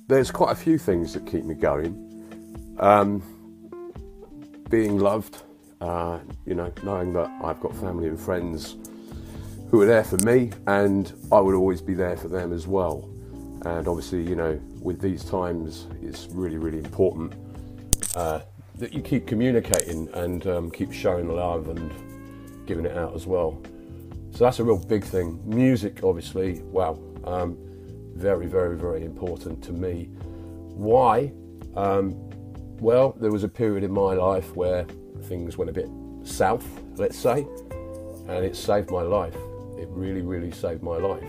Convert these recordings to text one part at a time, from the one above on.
there's quite a few things that keep me going. Being loved, knowing that I've got family and friends who are there for me, and I would always be there for them as well. And obviously, with these times, it's really, really important that you keep communicating and keep showing love and giving it out as well. So that's a real big thing. Music, obviously, wow, very, very, very important to me. Why? Well, there was a period in my life where things went a bit south, let's say, and it saved my life. It really, really saved my life.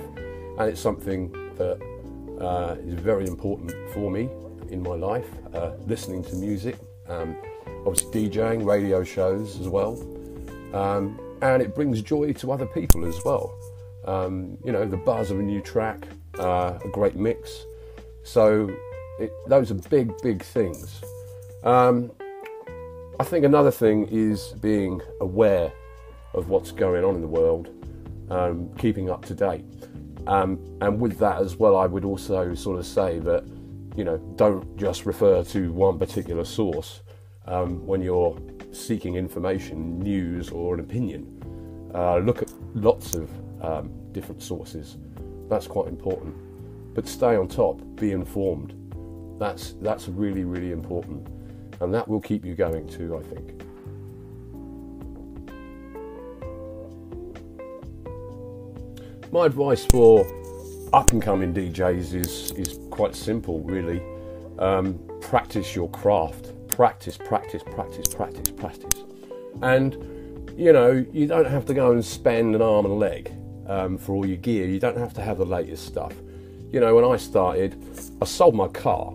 And it's something that is very important for me in my life, listening to music, obviously DJing, radio shows as well, and it brings joy to other people as well. The buzz of a new track, a great mix. So those are big, big things. I think another thing is being aware of what's going on in the world, keeping up to date. And with that as well, I would also sort of say that, don't just refer to one particular source when you're seeking information, news or an opinion. Look at lots of different sources. That's quite important. But stay on top, be informed. That's really, really important. And that will keep you going too, I think. My advice for up-and-coming DJs is quite simple, really. Practice your craft. Practice. And, you don't have to go and spend an arm and a leg for all your gear. You don't have to have the latest stuff. When I started, I sold my car.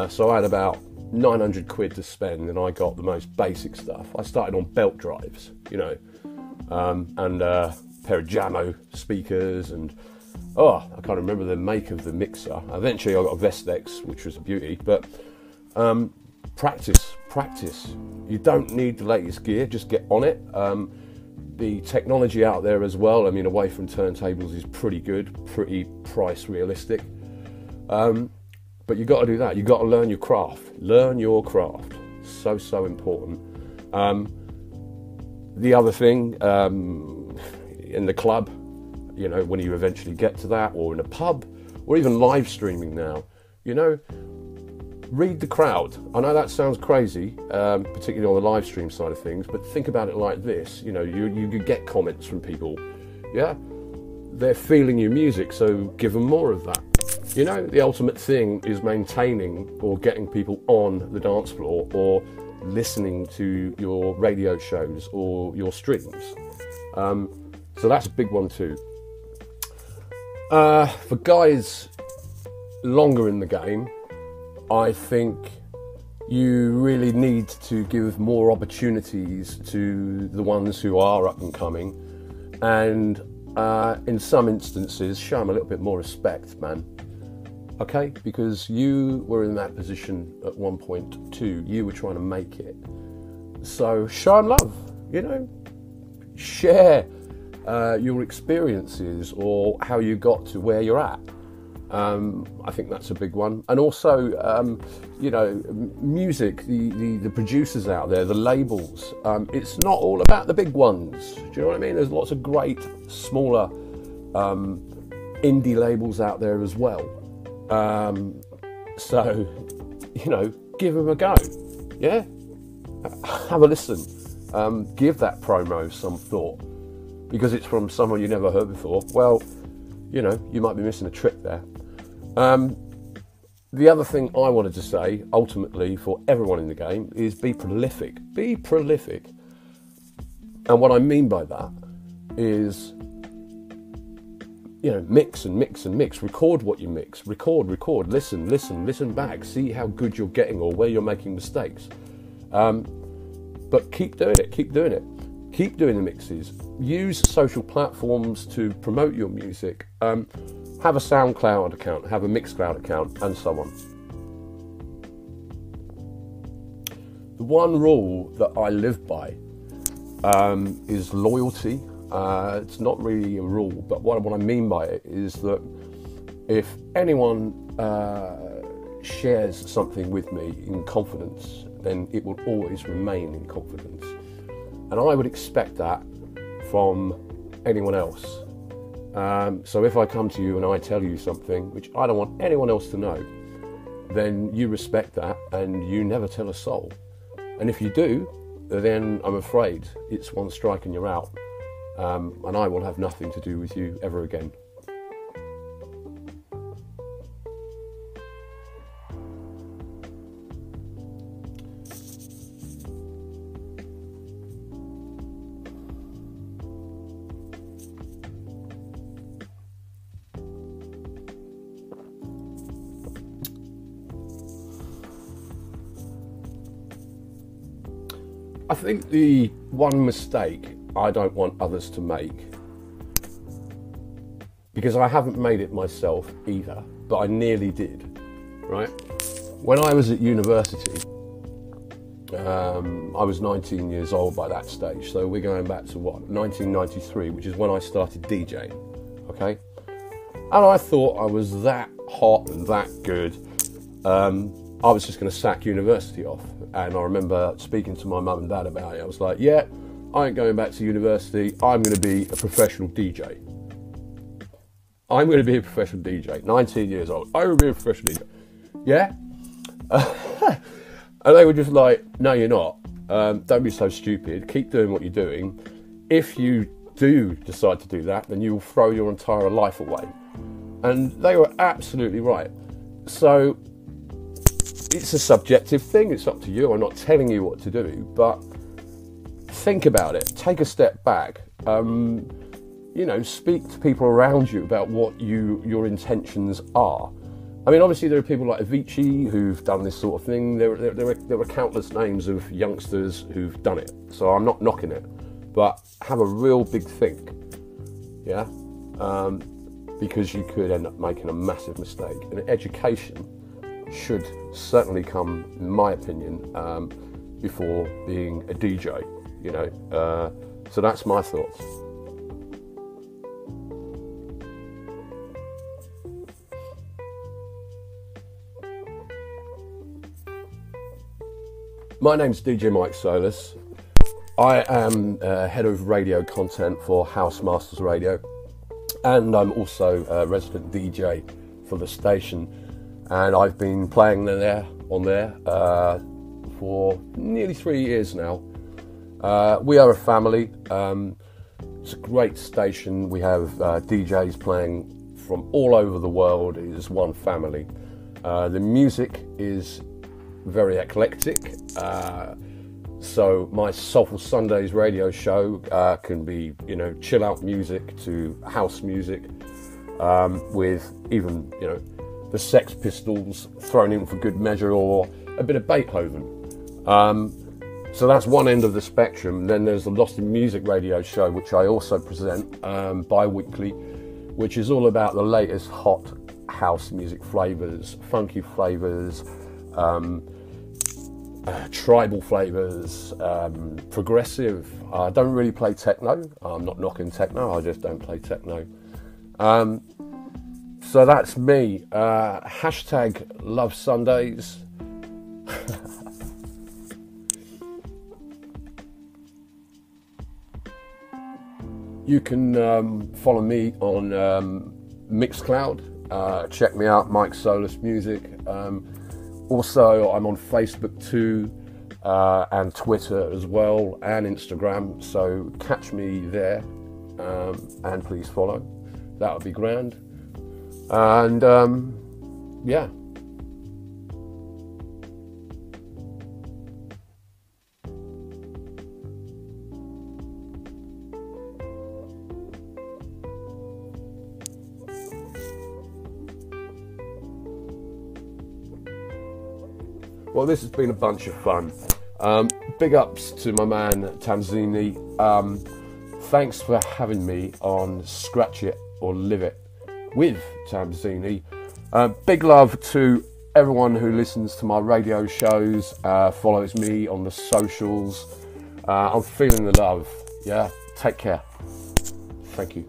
So I had about 900 quid to spend, and I got the most basic stuff. I started on belt drives, and a pair of Jamo speakers, and I can't remember the make of the mixer. Eventually I got a Vestex, which was a beauty, but practice. You don't need the latest gear, just get on it. The technology out there as well, away from turntables, is pretty good, pretty price realistic. But you got to do that. You got to learn your craft. Learn your craft. So important. The other thing, in the club, when you eventually get to that, or in a pub, or even live streaming now, read the crowd. I know that sounds crazy, particularly on the live stream side of things, but think about it like this. You get comments from people. Yeah, they're feeling your music, so give them more of that. The ultimate thing is maintaining or getting people on the dance floor or listening to your radio shows or your streams. So that's a big one too. For guys longer in the game, I think you really need to give more opportunities to the ones who are up and coming, and in some instances show them a little bit more respect, man. Okay, because you were in that position at one point too. You were trying to make it. So show them love, share your experiences or how you got to where you're at. I think that's a big one. And also, music, the producers out there, the labels, it's not all about the big ones. Do you know what I mean? There's lots of great, smaller indie labels out there as well. So, give them a go. Yeah? Have a listen. Give that promo some thought. Because it's from someone you never heard before. Well, you might be missing a trick there. The other thing I wanted to say, ultimately, for everyone in the game, is be prolific. Be prolific. And what I mean by that is, mix and mix and mix. Record what you mix. Record. Listen back. See how good you're getting or where you're making mistakes. But keep doing it. Keep doing the mixes. Use social platforms to promote your music. Have a SoundCloud account, have a Mixcloud account, and so on. The one rule that I live by is loyalty. It's not really a rule, but what I mean by it is that if anyone shares something with me in confidence, then it will always remain in confidence. And I would expect that from anyone else. So if I come to you and I tell you something which I don't want anyone else to know, then you respect that and you never tell a soul. And if you do, then I'm afraid it's one strike and you're out. And I will have nothing to do with you ever again. I think the one mistake I don't want others to make, because I haven't made it myself either, but I nearly did, right? When I was at university, I was 19 years old by that stage, so we're going back to 1993, which is when I started DJing, okay? And I thought I was that hot and that good. I was just going to sack university off. And I remember speaking to my mum and dad about it. I was like, yeah, I ain't going back to university. I'm going to be a professional DJ. I'm going to be a professional DJ. 19 years old. I will be a professional DJ. Yeah? And they were just like, no, you're not. Don't be so stupid. Keep doing what you're doing. If you do decide to do that, then you will throw your entire life away. And they were absolutely right. So it's a subjective thing. It's up to you. I'm not telling you what to do, but think about it. Take a step back. Speak to people around you about what your intentions are. I mean, obviously there are people like Avicii who've done this sort of thing. There are countless names of youngsters who've done it. So I'm not knocking it, but have a real big think. Yeah. Because you could end up making a massive mistake. And education should certainly come, in my opinion, before being a DJ, so that's my thoughts. My name's DJ Mike Solus. I am head of radio content for House Masters Radio, and I'm also a resident DJ for the station. And I've been playing on there for nearly 3 years now. We are a family. It's a great station. We have DJs playing from all over the world. It is one family. The music is very eclectic. So my Soulful Sundays radio show can be, chill out music to house music, with even, the Sex Pistols thrown in for good measure, or a bit of Beethoven. So that's one end of the spectrum. Then there's the Lost in Music radio show, which I also present bi-weekly, which is all about the latest hot house music flavours, funky flavours, tribal flavours, progressive. I don't really play techno. I'm not knocking techno, I just don't play techno. So that's me. Hashtag Love Sundays. You can follow me on Mixcloud. Check me out, Mike Solus Music. Also, I'm on Facebook too, and Twitter as well, and Instagram. So catch me there, and please follow. That would be grand. And yeah. Well, this has been a bunch of fun. Big ups to my man Tanzini. Thanks for having me on Scratch It or Live It with Tanzini. Big love to everyone who listens to my radio shows, follows me on the socials. I'm feeling the love. Yeah, take care. Thank you.